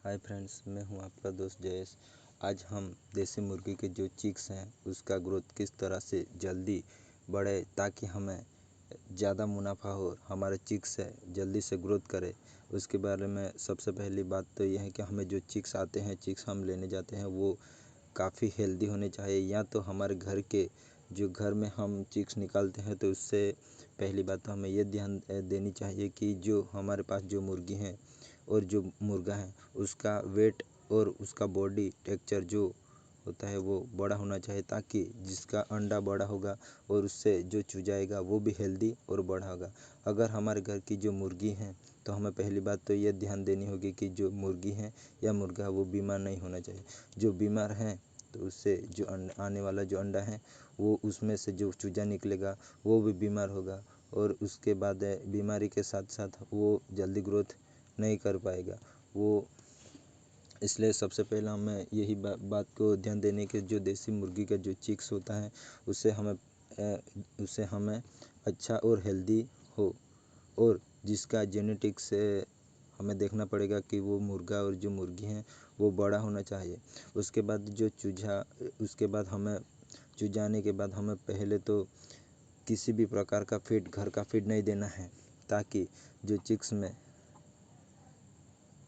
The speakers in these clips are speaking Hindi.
हाय फ्रेंड्स, मैं हूं आपका दोस्त जयेश। आज हम देसी मुर्गी के जो चिक्स हैं उसका ग्रोथ किस तरह से जल्दी बढ़े ताकि हमें ज़्यादा मुनाफा हो, हमारे चिक्स है जल्दी से ग्रोथ करे, उसके बारे में सबसे पहली बात तो यह है कि हमें जो चिक्स आते हैं, चिक्स हम लेने जाते हैं वो काफ़ी हेल्दी होने चाहिए। या तो हमारे घर में हम चिक्स निकालते हैं तो उससे पहली बात तो हमें ये ध्यान देनी चाहिए कि जो हमारे पास जो मुर्गी हैं और जो मुर्गा है उसका वेट और उसका बॉडी टेक्सचर जो होता है वो बड़ा होना चाहिए, ताकि जिसका अंडा बड़ा होगा और उससे जो चूजाएगा वो भी हेल्दी और बड़ा होगा। अगर हमारे घर की जो मुर्गी हैं तो हमें पहली बात तो ये ध्यान देनी होगी कि जो मुर्गी है या मुर्गा है वो बीमार नहीं होना चाहिए। जो बीमार हैं तो उससे जो आने वाला जो अंडा है वो उसमें से जो चूजा निकलेगा वो भी बीमार होगा, और उसके बाद बीमारी के साथ साथ वो जल्दी ग्रोथ नहीं कर पाएगा वो। इसलिए सबसे पहला हमें यही बात को ध्यान देने के जो देसी मुर्गी का जो चिक्स होता है उससे हमें अच्छा और हेल्दी हो, और जिसका जेनेटिक्स से हमें देखना पड़ेगा कि वो मुर्गा और जो मुर्गी हैं वो बड़ा होना चाहिए। उसके बाद चूजाने के बाद हमें पहले तो किसी भी प्रकार का फीड, घर का फीड नहीं देना है, ताकि जो चिक्स में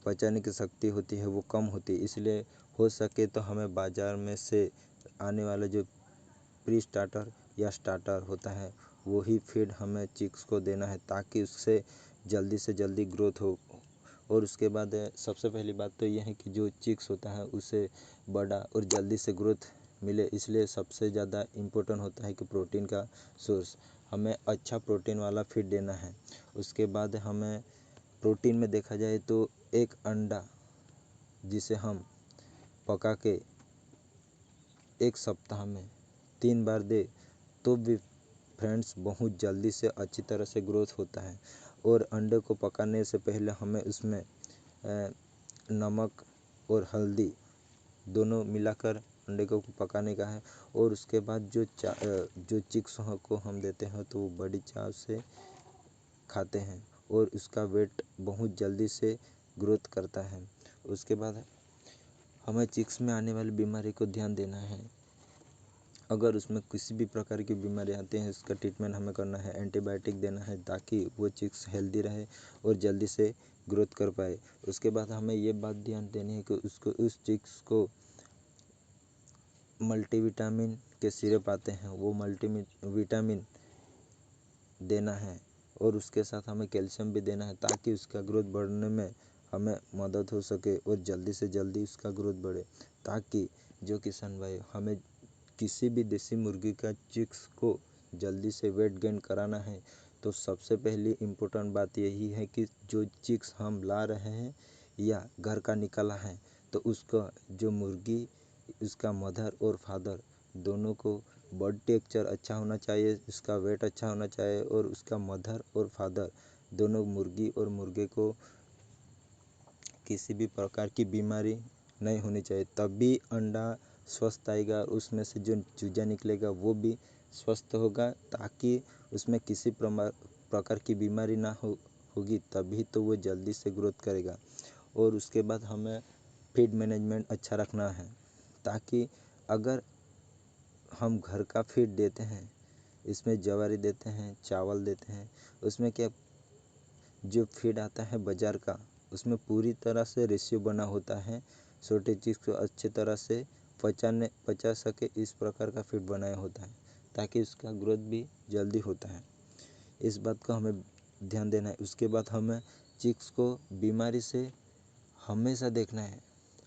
पचाने की शक्ति होती है वो कम होती है। इसलिए हो सके तो हमें बाज़ार में से आने वाला जो प्री स्टार्टर या स्टार्टर होता है वही फीड हमें चिक्स को देना है, ताकि उससे जल्दी से जल्दी ग्रोथ हो। और उसके बाद सबसे पहली बात तो यह है कि जो चिक्स होता है उसे बड़ा और जल्दी से ग्रोथ मिले, इसलिए सबसे ज़्यादा इम्पोर्टेंट होता है कि प्रोटीन का सोर्स, हमें अच्छा प्रोटीन वाला फीड देना है। उसके बाद हमें प्रोटीन में देखा जाए तो एक अंडा जिसे हम पका के एक सप्ताह में 3 बार दे तो भी फ्रेंड्स बहुत जल्दी से अच्छी तरह से ग्रोथ होता है। और अंडे को पकाने से पहले हमें उसमें नमक और हल्दी दोनों मिलाकर अंडे को पकाने का है। और उसके बाद जो चिक्स को हम देते हैं तो वो बड़ी चाव से खाते हैं और उसका वेट बहुत जल्दी से ग्रोथ करता है। उसके बाद हमें चिक्स में आने वाली बीमारी को ध्यान देना है। अगर उसमें किसी भी प्रकार की बीमारी आती है उसका ट्रीटमेंट हमें करना है, एंटीबायोटिक देना है, ताकि वो चिक्स हेल्दी रहे और जल्दी से ग्रोथ कर पाए। उसके बाद हमें ये बात ध्यान देनी है कि उस चिक्स को मल्टीविटामिन के सिरप आते हैं वो मल्टीविटामिन देना है, और उसके साथ हमें कैल्शियम भी देना है, ताकि उसका ग्रोथ बढ़ने में हमें मदद हो सके और जल्दी से जल्दी उसका ग्रोथ बढ़े। ताकि जो किसान भाई हमें किसी भी देसी मुर्गी का चिक्स को जल्दी से वेट गेन कराना है तो सबसे पहली इम्पोर्टेंट बात यही है कि जो चिक्स हम ला रहे हैं या घर का निकला है तो उसका जो मुर्गी, उसका मदर और फादर दोनों को बॉडी टेक्सचर अच्छा होना चाहिए, उसका वेट अच्छा होना चाहिए, और उसका मदर और फादर दोनों मुर्गी और मुर्गे को किसी भी प्रकार की बीमारी नहीं होनी चाहिए, तभी अंडा स्वस्थ आएगा, उसमें से जो चूजा निकलेगा वो भी स्वस्थ होगा, ताकि उसमें किसी प्रकार की बीमारी ना होगी, तभी तो वो जल्दी से ग्रोथ करेगा। और उसके बाद हमें फीड मैनेजमेंट अच्छा रखना है, ताकि अगर हम घर का फीड देते हैं, इसमें ज्वारी देते हैं, चावल देते हैं, उसमें क्या जो फीड आता है बाज़ार का उसमें पूरी तरह से रेशियो बना होता है, छोटे चीज़ को अच्छी तरह से पचा सके, इस प्रकार का फीड बनाया होता है, ताकि उसका ग्रोथ भी जल्दी होता है। इस बात को हमें ध्यान देना है। उसके बाद हमें चिक्स को बीमारी से हमेशा देखना है।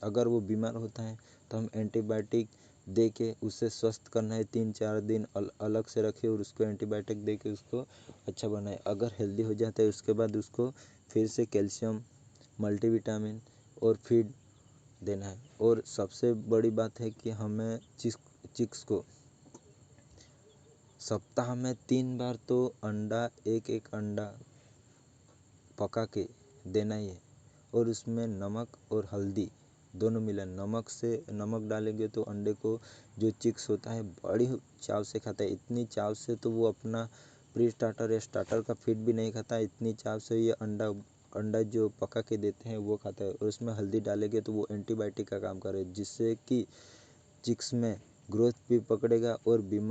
अगर वो बीमार होता है तो हम एंटीबायोटिक दे के उसे स्वस्थ करना है, 3-4 दिन अलग से रखें और उसको एंटीबायोटिक दे के उसको अच्छा बनाए। अगर हेल्दी हो जाता है उसके बाद उसको फिर से कैल्शियम, मल्टीविटामिन और फीड देना है। और सबसे बड़ी बात है कि हमें चिक्स को सप्ताह में 3 बार तो एक अंडा पका के देना ही है, और उसमें नमक और हल्दी दोनों मिला, नमक डालेंगे तो अंडे को जो चिक्स होता है बड़ी चाव से खाता है, इतनी चाव से तो वो अपना प्री स्टार्टर या स्टार्टर का फीड भी नहीं खाता, इतनी चाव से ये अंडा अंडा जो पका के देते हैं वो खाता है, और उसमें हल्दी डालेंगे तो वो एंटीबायोटिक का काम करे, जिससे कि चिक्स में ग्रोथ भी पकड़ेगा और बीमार